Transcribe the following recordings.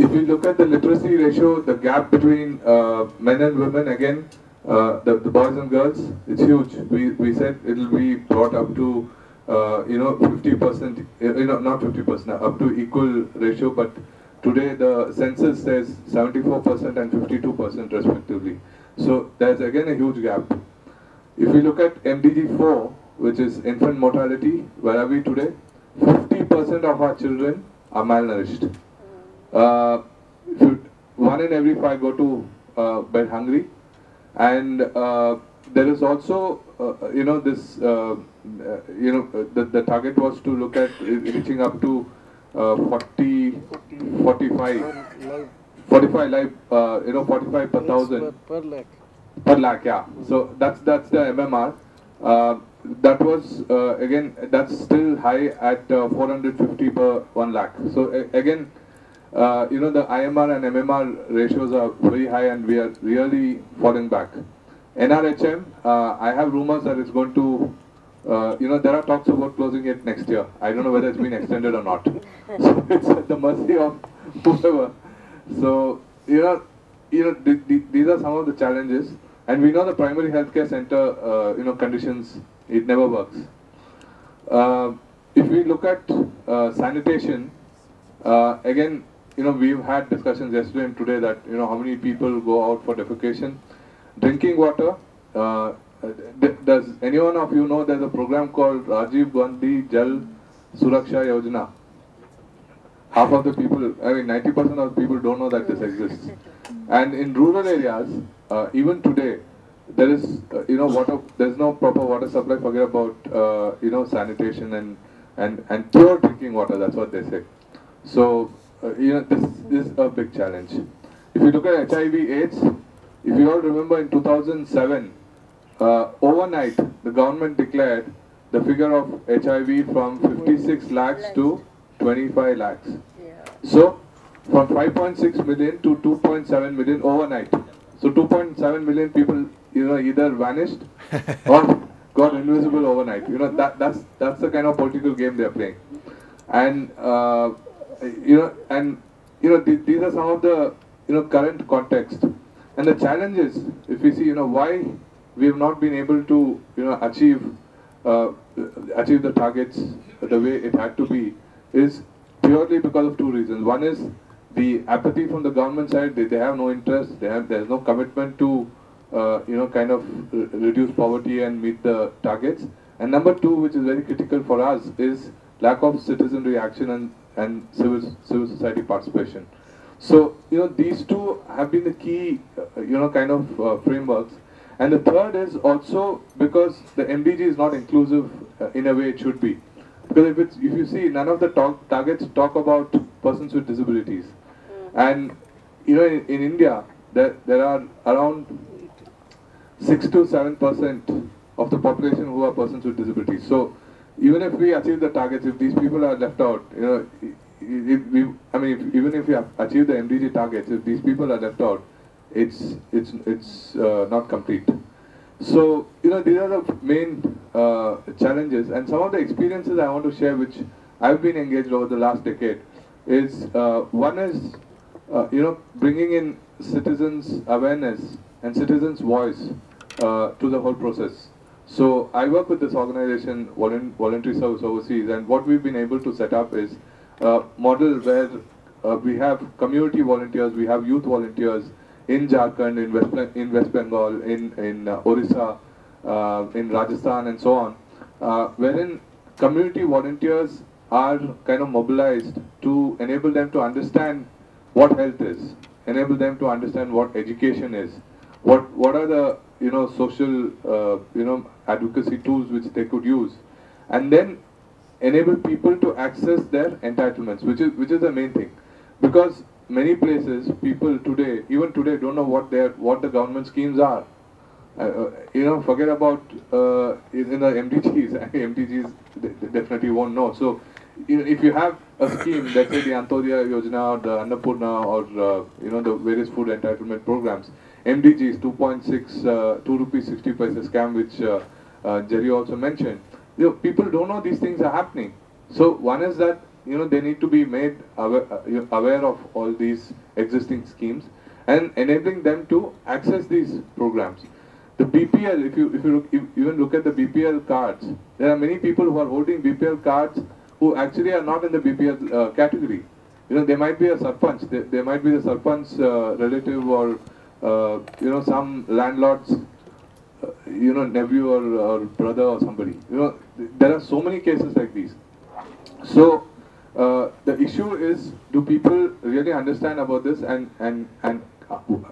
if you look at the literacy ratio, the gap between men and women, again, the boys and girls, it's huge. We said it will be brought up to 50%, not 50%, up to equal ratio, but today the census says 74% and 52% respectively. So there's again a huge gap. If we look at MDG 4, which is infant mortality, where are we today? 50% of our children are malnourished. 1 in every 5 go to bed hungry, and there is also the target was to look at reaching up to 45 life, 45 per thousand per lakh, yeah. So that's the MMR. That was again, that's still high at 450 per 1 lakh. So again, the IMR and MMR ratios are very high, and we are really falling back. NRHM, I have rumors that it's going to, there are talks about closing it next year. I don't know whether it's been extended or not. So it's at the mercy of whoever. So, these are some of the challenges. And we know the primary healthcare center, conditions, it never works. If we look at sanitation, again, we've had discussions yesterday and today that, how many people go out for defecation. Drinking water, does anyone of you know there's a program called Rajiv Gandhi Jal Suraksha Yojana? Half of the people, 90% of the people don't know that this exists. And in rural areas, even today, there is, there's no proper water supply. Forget about, sanitation and pure drinking water. That's what they say. So, this is a big challenge. If you look at HIV/AIDS, if you all remember, in 2007, overnight, the government declared the figure of HIV from 56 lakhs to 25 lakhs. Yeah. So, from 5.6 million to 2.7 million overnight. So, 2.7 million people, either vanished or got invisible overnight. That's the kind of political game they're playing. And, these are some of the, current context. And the challenges, if we see, why we have not been able to, achieve the targets the way it had to be, is purely because of two reasons. One is the apathy from the government side. They have no interest. There's no commitment to, reduce poverty and meet the targets. And number two, which is very critical for us, is lack of citizenry action and civil society participation. So, these two have been the key, frameworks. And the third is also because the MDG is not inclusive in a way it should be. Because if you see, none of the targets talk about persons with disabilities. And, in India, there are around 6 to 7% of the population who are persons with disabilities. So, even if we achieve the targets, if these people are left out, even if we achieve the MDG targets, if these people are left out, it's not complete. So, these are the main challenges, and some of the experiences I want to share, which I've been engaged over the last decade, is one is, bringing in citizens' awareness and citizens' voice to the whole process. So, I work with this organization, Voluntary Service Overseas, and what we've been able to set up is a model where we have community volunteers, we have youth volunteers in Jharkhand, in West Bengal, in Orissa, in Rajasthan, and so on, wherein community volunteers are kind of mobilized to enable them to understand what health is, enable them to understand what education is, what are the social advocacy tools which they could use, and then enable people to access their entitlements, which is the main thing, because many places people today, even today, don't know what the government schemes are. Forget about in the MDGs. MDGs they definitely won't know. So, if you have a scheme, let's say the Antyodaya Yojana or the Annapurna or the various food entitlement programs, MDGs 2.6 2 rupees 60 paise scam, which Jerry also mentioned. People don't know these things are happening. So one is that they need to be made aware of all these existing schemes and enabling them to access these programs. The BPL, if you even look at the BPL cards, there are many people who are holding BPL cards who actually are not in the BPL category. They might be a sarpanch, they might be the sarpanch relative, or some landlord's nephew or brother or somebody. There are so many cases like these. So the issue is, do people really understand about this, and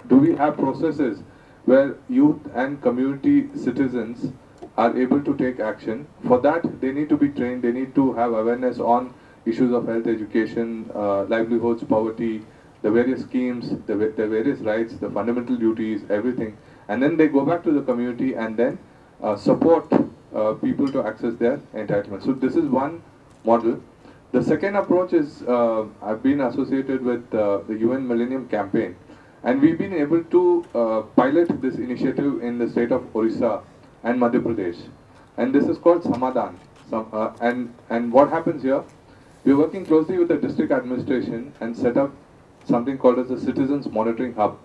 do we have processes where youth and community citizens are able to take action? For that, they need to be trained, they need to have awareness on issues of health, education, livelihoods, poverty, the various schemes, the various rights, the fundamental duties, everything. And then they go back to the community and then support people to access their entitlements. So this is one model. The second approach is, I've been associated with the UN Millennium Campaign, and we've been able to pilot this initiative in the state of Orissa and Madhya Pradesh. And this is called Samadhan. And what happens here, we're working closely with the district administration and set up something called as the Citizens Monitoring Hub.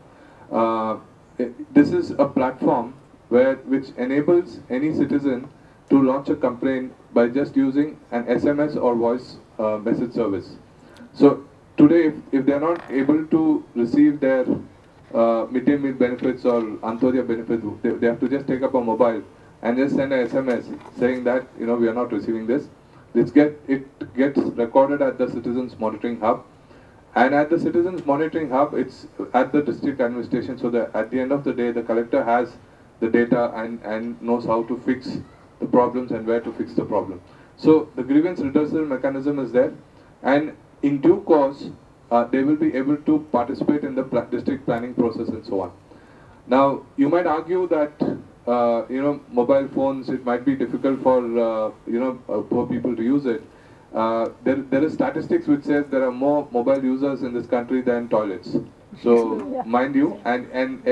This is a platform which enables any citizen to launch a complaint by just using an SMS or voice message service. So today, if they're not able to receive their midday meal benefits or Antyodaya benefits, they have to just take up a mobile and just send an SMS saying that we are not receiving this. It gets recorded at the Citizens Monitoring Hub, and at the Citizens Monitoring Hub, it's at the district administration, so that at the end of the day, the collector has the data and knows how to fix the problems and where to fix the problem. So the grievance redressal mechanism is there, and in due course, they will be able to participate in the district planning process and so on. Now, you might argue that mobile phones, it might be difficult for poor people to use it. There is statistics which says there are more mobile users in this country than toilets. So yeah. Mind you, and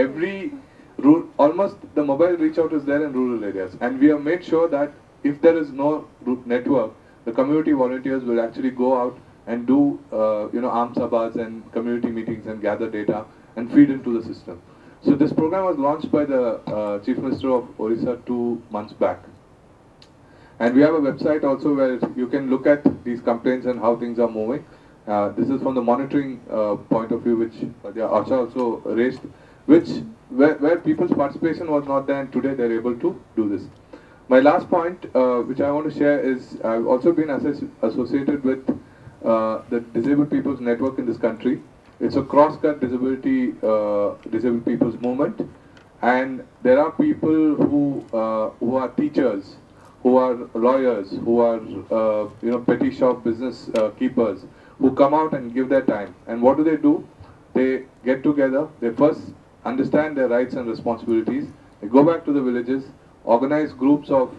almost the mobile reach out is there in rural areas, and we have made sure that if there is no network, the community volunteers will actually go out and do arm sabhas and community meetings and gather data and feed into the system. So this program was launched by the Chief Minister of Orissa 2 months back. And we have a website also where you can look at these complaints and how things are moving. This is from the monitoring point of view, which Asha also raised, where people's participation was not there, and today they're able to do this. My last point, which I want to share, is I've also been associated with the Disabled People's Network in this country. It's a cross-cut disabled people's movement, and there are people who are teachers, who are lawyers, who are petty shop business keepers, who come out and give their time. And what do? They get together, they first understand their rights and responsibilities, they go back to the villages, organize groups of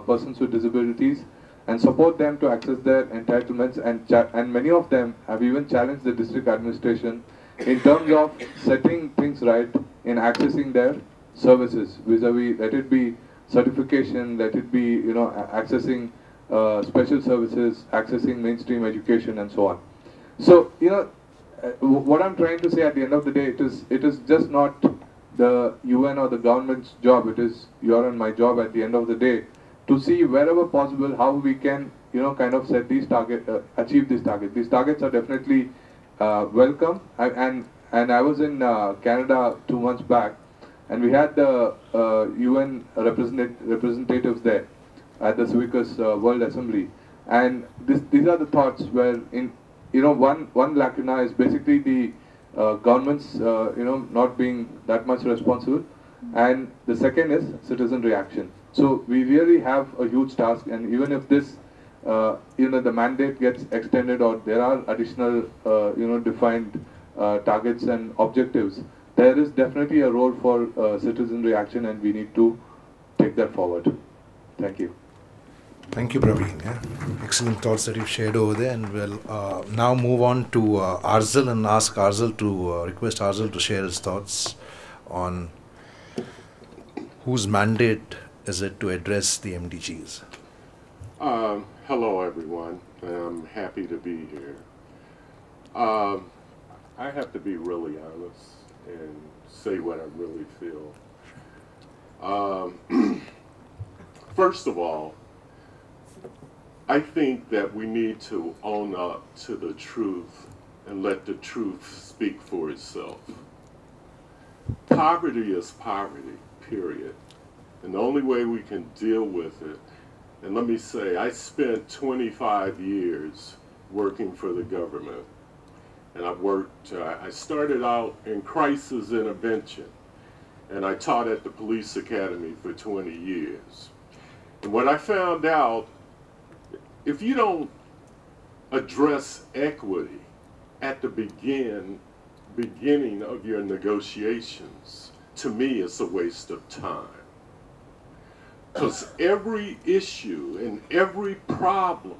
persons with disabilities, and support them to access their entitlements, and many of them have even challenged the district administration in terms of setting things right in accessing their services, vis-a-vis, let it be certification, let it be accessing special services, accessing mainstream education, and so on. So what I'm trying to say at the end of the day, it is just not the UN or the government's job. It is your and my job at the end of the day to see wherever possible how we can kind of set these targets, achieve these targets. These targets are definitely welcome. And I was in Canada 2 months back, and we had the UN representatives there at the Civicus World Assembly. And these are the thoughts where one lacuna is basically the governments not being that much responsible, and the second is citizen reaction. So we really have a huge task, and even if this the mandate gets extended, or there are additional defined targets and objectives, there is definitely a role for citizen reaction, and we need to take that forward. Thank you. Thank you, Praveen. Yeah. Excellent thoughts that you've shared over there, and we'll now move on to Arzal and ask Arzal to request Arzal to share his thoughts on whose mandate is it to address the MDGs. Hello, everyone. I'm happy to be here. I have to be really honest and say what I really feel. First of all, I think that we need to own up to the truth and let the truth speak for itself. Poverty is poverty, period. And the only way we can deal with it, and let me say, I spent 25 years working for the government. And I started out in crisis intervention, and I taught at the police academy for 20 years. And what I found out, if you don't address equity at the beginning of your negotiations, to me it's a waste of time. Because every issue and every problem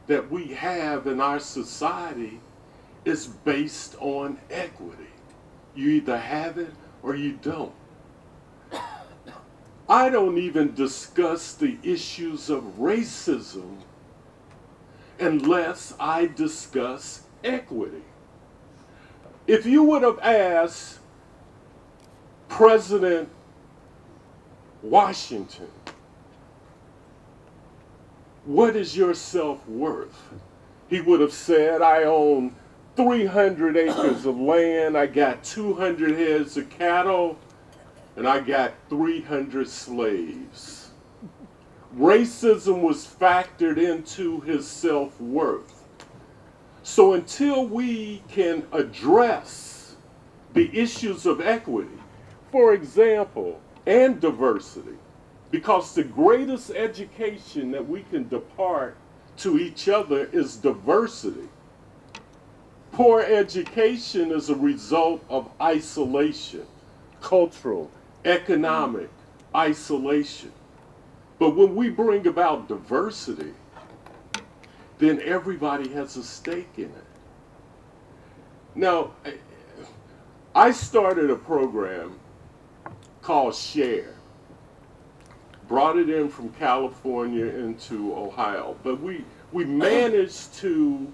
that we have in our society is based on equity. You either have it or you don't. I don't even discuss the issues of racism unless I discuss equity. If you would have asked President Washington, what is your self-worth? He would have said, I own 300 acres of land, I got 200 heads of cattle, and I got 300 slaves. Racism was factored into his self-worth. So until we can address the issues of equity, for example, and diversity, because the greatest education that we can depart to each other is diversity. Poor education is a result of isolation, cultural, economic isolation. But when we bring about diversity, then everybody has a stake in it. Now, I started a program called SHARE. Brought it in from California into Ohio. But we managed to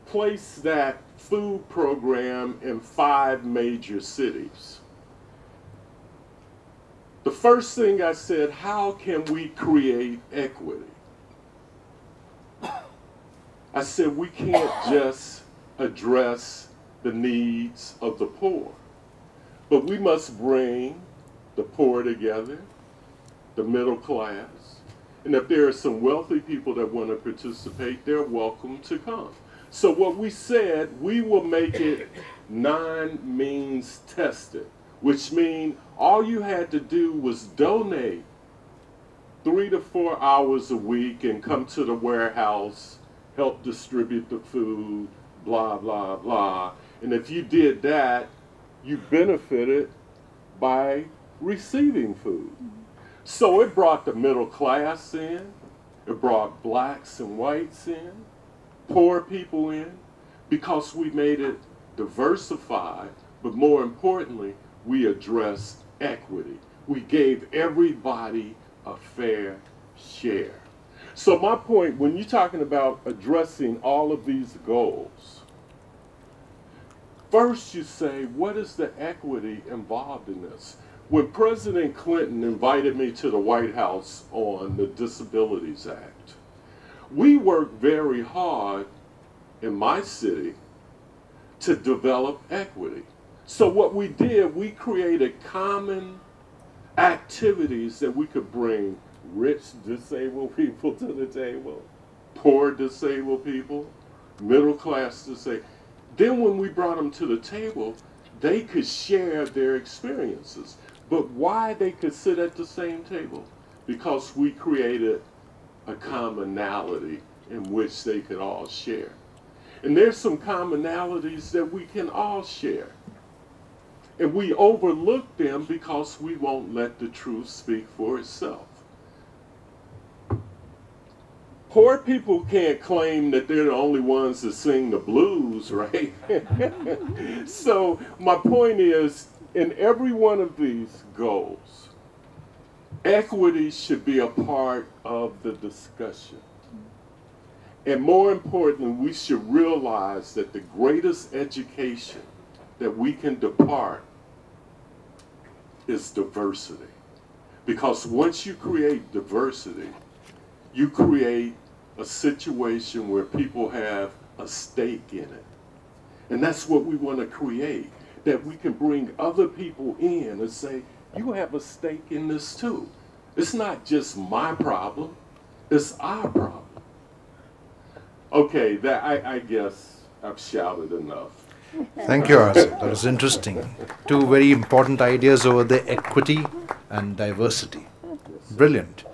place that food program in 5 major cities. The first thing I said, how can we create equity? I said, we can't just address the needs of the poor, but we must bring the poor together, the middle class, and if there are some wealthy people that want to participate, they're welcome to come. So what we said, we will make it non-means tested, which means all you had to do was donate 3 to 4 hours a week and come to the warehouse, help distribute the food, blah, blah, blah. And if you did that, you benefited by receiving food. So it brought the middle class in, it brought blacks and whites in, poor people in, because we made it diversified, but more importantly, we addressed equity. We gave everybody a fair share. So my point, when you're talking about addressing all of these goals, first you say, what is the equity involved in this? When President Clinton invited me to the White House on the Disabilities Act, we worked very hard in my city to develop equity. So what we did, we created common activities that we could bring rich disabled people to the table, poor disabled people, middle class disabled. Then when we brought them to the table, they could share their experiences. But why they could sit at the same table? Because we created a commonality in which they could all share. And there's some commonalities that we can all share. And we overlook them because we won't let the truth speak for itself. Poor people can't claim that they're the only ones that sing the blues, right? So my point is, in every one of these goals, equity should be a part of the discussion. And more importantly, we should realize that the greatest education that we can depart is diversity. Because once you create diversity, you create a situation where people have a stake in it. And that's what we want to create, that we can bring other people in and say, you have a stake in this too. It's not just my problem, it's our problem. Okay, that I guess I've shouted enough. Thank you, Arsene. That was interesting. Two very important ideas over there, equity and diversity. Brilliant.